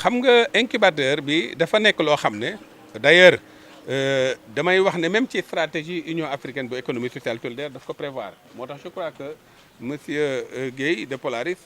xam nga incubateur bi dafa nekk loo xam ne d'ailleurs damay wax ne même ci stratégie Union africaine bu économie sociale solidaire daf ko prévoir moo tax je crois que monsieur Guèye de Polaris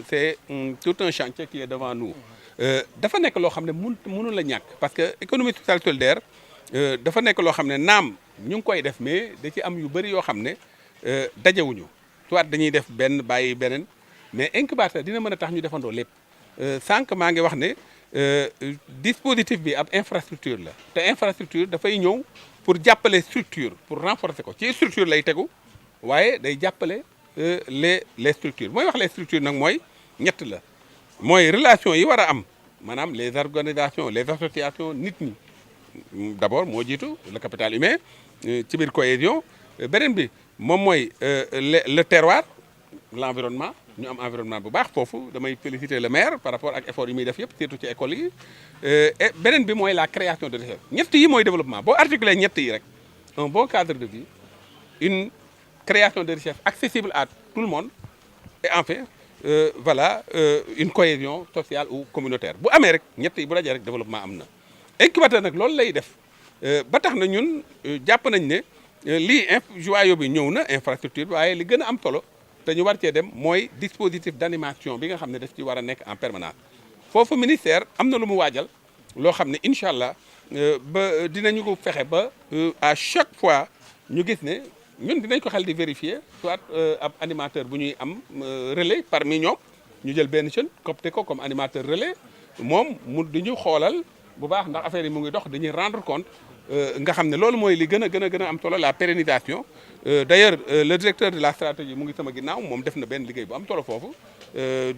c'est tout un chantier qui est devant nous. dafa nekk loo xam ne mënul la ñàkk parce que économie sociale solidaire dafa nekk loo xam ne naam ñu ngi koy def mais da ci am yu bëri yoo xam ne dajewuñu soit dañuy def benn bàyyi beneen mais incubateur dina mën a tax ñu defandoo lépp. sànq maa ngi wax ne dispositif bi ab infrastructure la te infrastructure dafay ñëw pour jàppale structure pour renforcer ko ci structure lay tegu waaye day jàppale les structures mooy wax les structures nag mooy ñett la mooy relation yi war a am maanaam les organisations les associations nit ñi d'abord moo jiitu le capital humain ci biir cohésion beneen bi moom mooy le terroir l'environnement ñu am environnement bu baax foofu damay féliciter le maire par rapport ak effort yi muy def yëpp surtout ci école yi et beneen bi mooy la création de richesse ñett yi mooy développement boo articulé ñett yi rek un bon cadre de vie une création de richesse accessible à tout le monde et enfin voilà une cohésion sociale ou communautaire bu amee rek ñett yi bu dajee rek développement am na incubateur nag loolu lay def ba tax na ñun jàpp nañ ne lii joyau bi ñëw na infrastructure waaye li gën a am solo te ñu war cee dem mooy dispositif d'animation bi nga xam ne daf ci war a nekk en permanence foofu ministère am na lu mu waajal loo xam ne incha allah ba dinañu ko fexe ba à chaque fois ñu gis ne ñun dinañ ko xel di vérifier soit ab animateur bu ñuy am relais parmi ñoom ñu jël benn jeune copté ko comme animateur relais moom mu di ñu xoolal bu baax ndax affaire yi mu ngi dox dañuy rendre compte nga xam ne loolu mooy li gën a am solo la pérennisation d'ailleurs le directeur de la stratégie mu ngi sama ginnaaw moom def na benn liggéey bu am solo foofu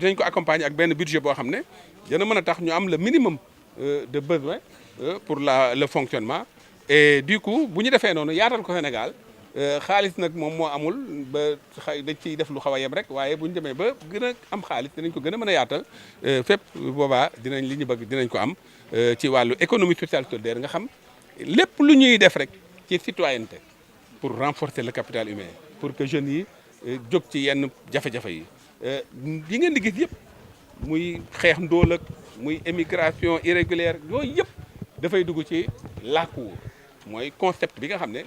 dinañ ko accompagner ak benn budget boo xam ne dina mën a tax ñu am le minimum de besoin pour le fonctionnement et du coup bu ñu defee noonu yaatal ko Sénégal xaalis nag moom moo amul ba dañ ciy def lu xaw a yem rek waaye bu ñu demee ba gën a am xaalis dinañ ko gën a mën a yaatal fépp boobaa dinañ li ñu bëgg dinañ ko am ci wàllu économie sociale solidaire nga xam lépp lu ñuy def rek ci citoyenneté pour renforcer le capital humain pour que jeunes yi jóg ci yenn jafe-jafe yi yi ngeen di gis yëpp muy xeex ndóol ak muy émigration irrégulière yooyu yëpp dafay dugg ci làkku mooy concept bi nga xam ne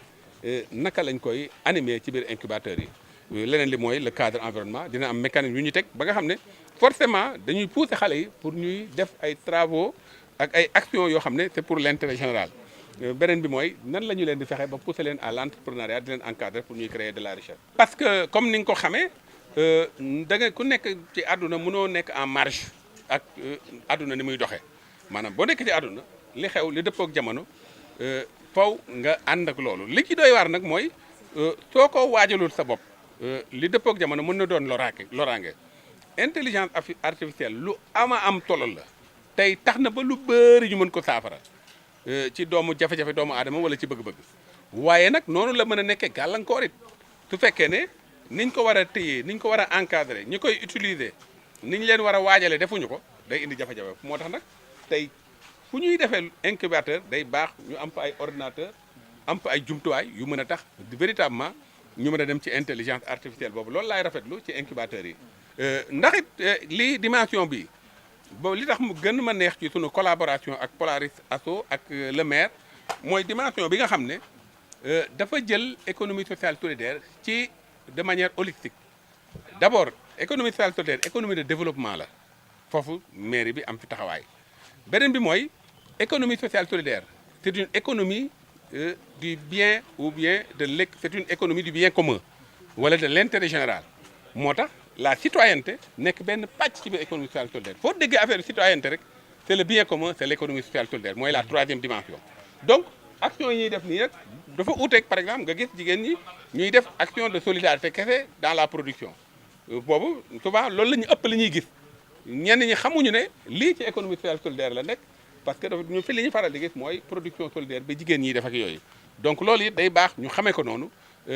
naka lañ koy animer ci biir incubateur yi leneen li mooy le cadre environnement dina am mécanisme yu ñu teg ba nga xam ne forcément dañuy pousser xale yi pour ñuy def ay travaux ak ay actions yoo xam ne c'est pour l'intérêt général beneen bi mooy nan la ñu leen di fexe ba pousser leen à l'entrepreneuriat di leen encadrer pour ñuy créer de la richesse. parce que comme ni nga ko xamee da nga ku nekk ci àdduna mënoo nekk en marge ak àdduna ni muy doxee maanaam boo nekk ci àdduna li xew li dëppoo ak jamono faw nga ànd ak loolu li ci doy waar nag mooy soo ko waajalul sa bopp li dëppoo ak jamono mën na doon loraange intelligence artificielle lu am solo la tey tax na ba lu bëri ñu mën ko saafara. ci doomu jafe-jafe doomu aadama wala ci bëgg-bëgg waaye nag noonu la mën a nekkee gàllankoor it su fekkee ne niñ ko war a téye niñ ko war a encadrer ñi koy utiliser niñ leen war a waajalee defuñu ko day indi jafe-jafe moo tax nag tey fu ñuy defee incubateur day baax ñu am fa ay ordinateur am fa ay jumtuwaay yu mën a tax véritablement ñu mën a dem ci intelligence artificielle boobu loolu laay rafetlu ci incubateur yi ndax it lii dimension bi boobu li tax mu gën ma neex ci sunu collaboration ak Polaris Asso ak le maire mooy dimension bi nga xam ne dafa jël économie sociale solidaire ci de manière holistique d'abord économie sociale solidaire économie de développement la foofu mairie bi am fi taxawaay beneen bi mooy économie sociale solidaire c'est une économie du bien ou bien c'est une économie du bien commun wala de l'intérêt général moo tax la citoyenneté nekk benn pàcc ci biir économie sociale solidaire foo déggee affaire citoyenneté rek c'est le bien commun c'est l'économie sociale solidaire mooy la troisième dimension donc action yi ñuy def nii rek dafa uuteeg par exemple nga gis jigéen ñi ñuy def action de solidarité kese dans la production boobu souvent loolu la ñu ëpp li ñuy gis ñenn ñi xamuñu ne lii ci économie sociale solidaire la nekk parce que dafa ñu fi li ñu faral di gis mooy production solidaire ba jigéen ñiy def ak yooyu donc loolu it day baax ñu xamee ko noonu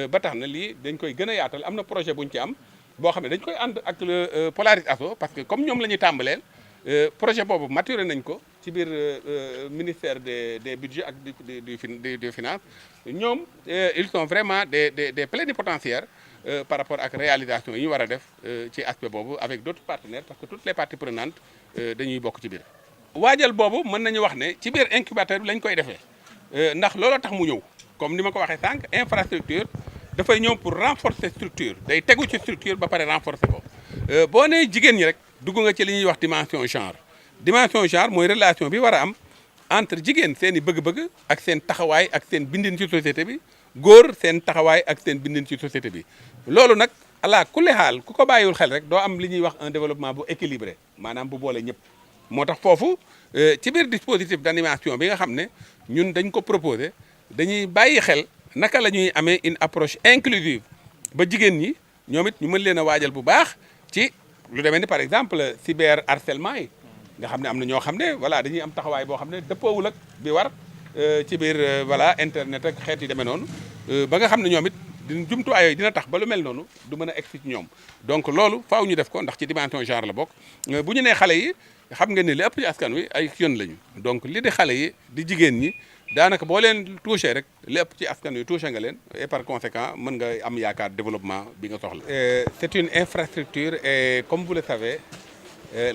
ba tax na lii dañ koy gën a yaatal am na projet bu ñu ci am boo xam ne dañ koy ànd ak le Polaris Asso parce que comme ñoom la ñuy tàmbaleel projet boobu maturé nañ ko ci biir ministère des budgets ak des finances ñoom ils sont vraiment des plénipotentiaires par rapport ak réalisation yi ñu war a def ci aspect boobu avec d'autres partenaires parce que toutes les parties prenantes dañuy bokk ci biir waajal boobu mën nañu wax ne ci biir incubateur bi lañ koy defee ndax looloo tax mu ñëw comme ni ma ko waxee sànq infrastructure dafay ñëw pour renforcer structure day tegu ci structure ba pare renforcer ko boo nee jigéen ñi rek dugg nga ci li ñuy wax dimension genre mooy relation bi war a am entre jigéen seen i bëgg-bëgg ak seen taxawaay ak seen bindin ci société bi góor seen taxawaay ak seen bindin ci société bi loolu nag ala kulli xaal ku ko bàyyiwul xel rek doo am li ñuy wax un développement bu équilibré maanaam bu boole ñëpp moo tax foofu ci biir dispositif d'animation bi nga xam ne ñun dañ ko proposé dañuy bàyyi xel naka la ñuy amee une approche inclusive ba jigéen ñi ñoom it ñu mën leen a waajal bu baax ci lu demee ni par exemple cyber harcèlement yi nga xam ne am na ñoo xam ne voilà dañuy am taxawaay boo xam ne dëppoowul ak bi war ci biir voilà internet ak xeet yi demee noonu ba nga xam ne ñoom it jumtuwaay yooyu dina tax ba lu mel noonu du mën a egsi ci ñoom donc loolu faaw ñu def ko ndax ci dimension genre la bokk bu ñu nee xale yi xam nga ni li ëpp ci askan wi ay jeunes lañu donc li di xale yi di jigéen ñi daanaka boo leen touché rek li ëpp ci askan wi touché nga leen et par conséquent mën nga am yaakaar développement bi nga soxla. C'est une infrastructure et comme vous le savez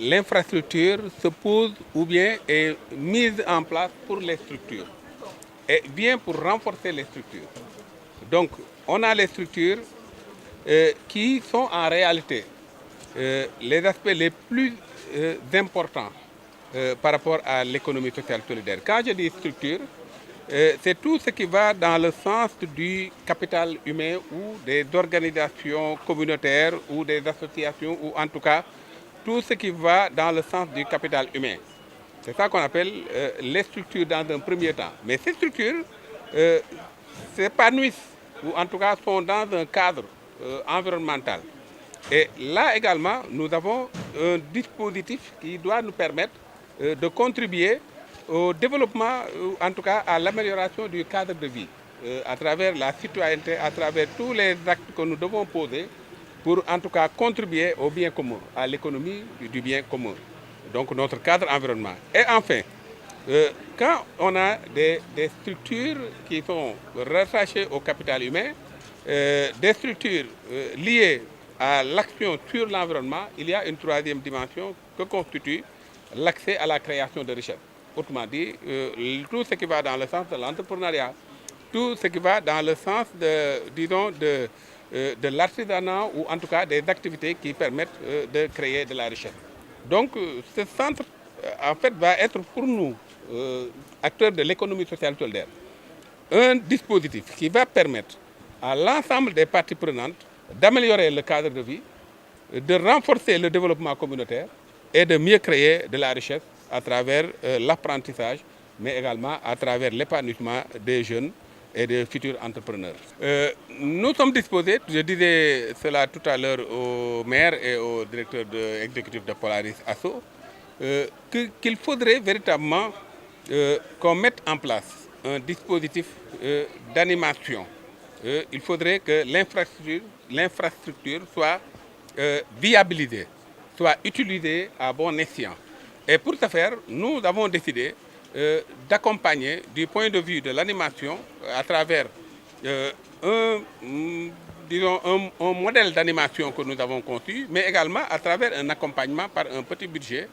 l'infrastructure se pose ou bien est mise en place pour les structures et vient pour renforcer les structures. Donc on a les structures qui sont en réalité les aspects les plus importants par rapport à l'économie sociale solidaire. Quand je dis structure, c'est tout ce qui va dans le sens du capital humain ou des organisations communautaires ou des associations ou en tout cas tout ce qui va dans le sens du capital humain. C'est ça qu'on appelle les structures dans un premier temps. Mais ces structures s'épanouissent ou en tout cas sont dans un cadre environnemental. Et là également, nous avons un dispositif qui doit nous permettre de contribuer au développement, en tout cas à l'amélioration du cadre de vie, à travers la citoyenneté, à travers tous les actes que nous devons poser pour en tout cas contribuer au bien commun, à l'économie du bien commun, donc notre cadre environnement. Et enfin, quand on a des structures qui sont rattachées au capital humain, des structures liées à l'action sur l'environnement, il y a une troisième dimension que constitue l'accès à la création de richesse. Autrement dit, tout ce qui va dans le sens de l'entrepreneuriat, tout ce qui va dans le sens de l'artisanat ou en tout cas des activités qui permettent de créer de la richesse. Donc ce centre en fait va être pour nous, acteurs de l'économie sociale solidaire, un dispositif qui va permettre à l'ensemble des parties prenantes d'améliorer le cadre de vie, de renforcer le développement communautaire et de mieux créer de la richesse à travers l'apprentissage, mais également à travers l'épanouissement des jeunes et des futurs entrepreneurs. Nous sommes disposés, je disais cela tout à l'heure au maire et au directeur exécutif de Polaris Asso, qu'il faudrait véritablement qu'on mette en place un dispositif d'animation. Il faudrait que l'infrastructure soit viabilisée, soit utilisée à bon escient. Et pour ce faire, nous avons décidé d'accompagner du point de vue de l'animation à travers un modèle d'animation que nous avons conçu, mais également à travers un accompagnement par un petit budget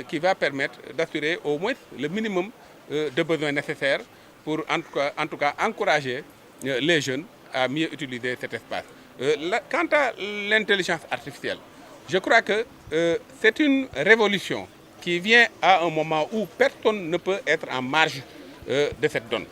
qui va permettre d'assurer au moins le minimum de besoins nécessaires pour en tout cas encourager les jeunes à mieux utiliser cet espace. Quant à l'intelligence artificielle, je crois que c'est une révolution qui vient à un moment où personne ne peut être en marge de cette donne.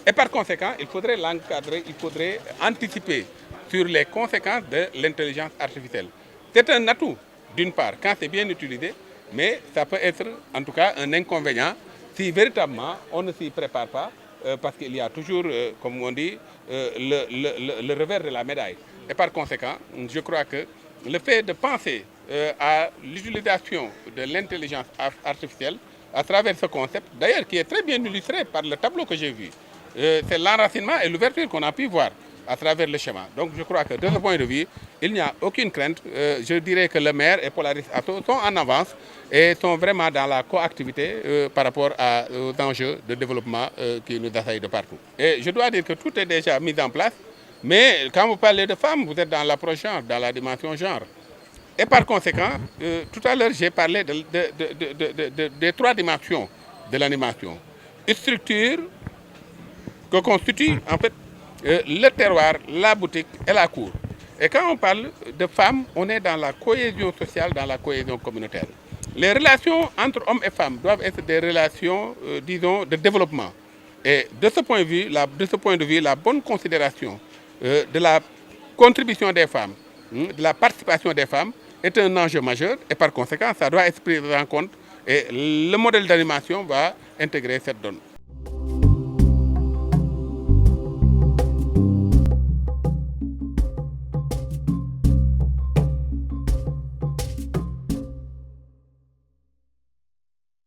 Et par conséquent, il faudrait l'encadrer, il faudrait anticiper sur les conséquences de l'intelligence artificielle. C'est un atout, d'une part, quand c'est bien utilisé, mais ça peut être en tout cas un inconvénient si véritablement on ne s'y prépare pas, parce qu'il y a toujours, comme on dit, le revers de la médaille. Et par conséquent, je crois que le fait de penser à l'utilisation de l'intelligence artificielle à travers ce concept, d'ailleurs qui est très bien illustré par le tableau que j'ai vu, c'est l'enracinement et l'ouverture qu'on a pu voir à travers le schéma. Donc je crois que de ce point de vue, il n'y a aucune crainte. Je dirais que le maire et Polaris Asso sont en avance et sont vraiment dans la coactivité par rapport aux enjeux de développement qui nous assaillent de partout. Et je dois dire que tout est déjà mis en place, mais quand vous parlez de femmes, vous êtes dans l'approche genre, dans la dimension genre. Et par conséquent, tout à l'heure, j'ai parlé des trois dimensions de l'animation. Une structure que constitue en fait le terroir, la boutique et la cour. Et quand on parle de femmes, on est dans la cohésion sociale, dans la cohésion communautaire. Les relations entre hommes et femmes doivent être des relations, disons, de développement. Et de ce point de vue, la bonne considération de la contribution des femmes, de la participation des femmes, est un enjeu majeur et par conséquent, ça doit être pris en compte et le modèle d'animation va intégrer cette donne.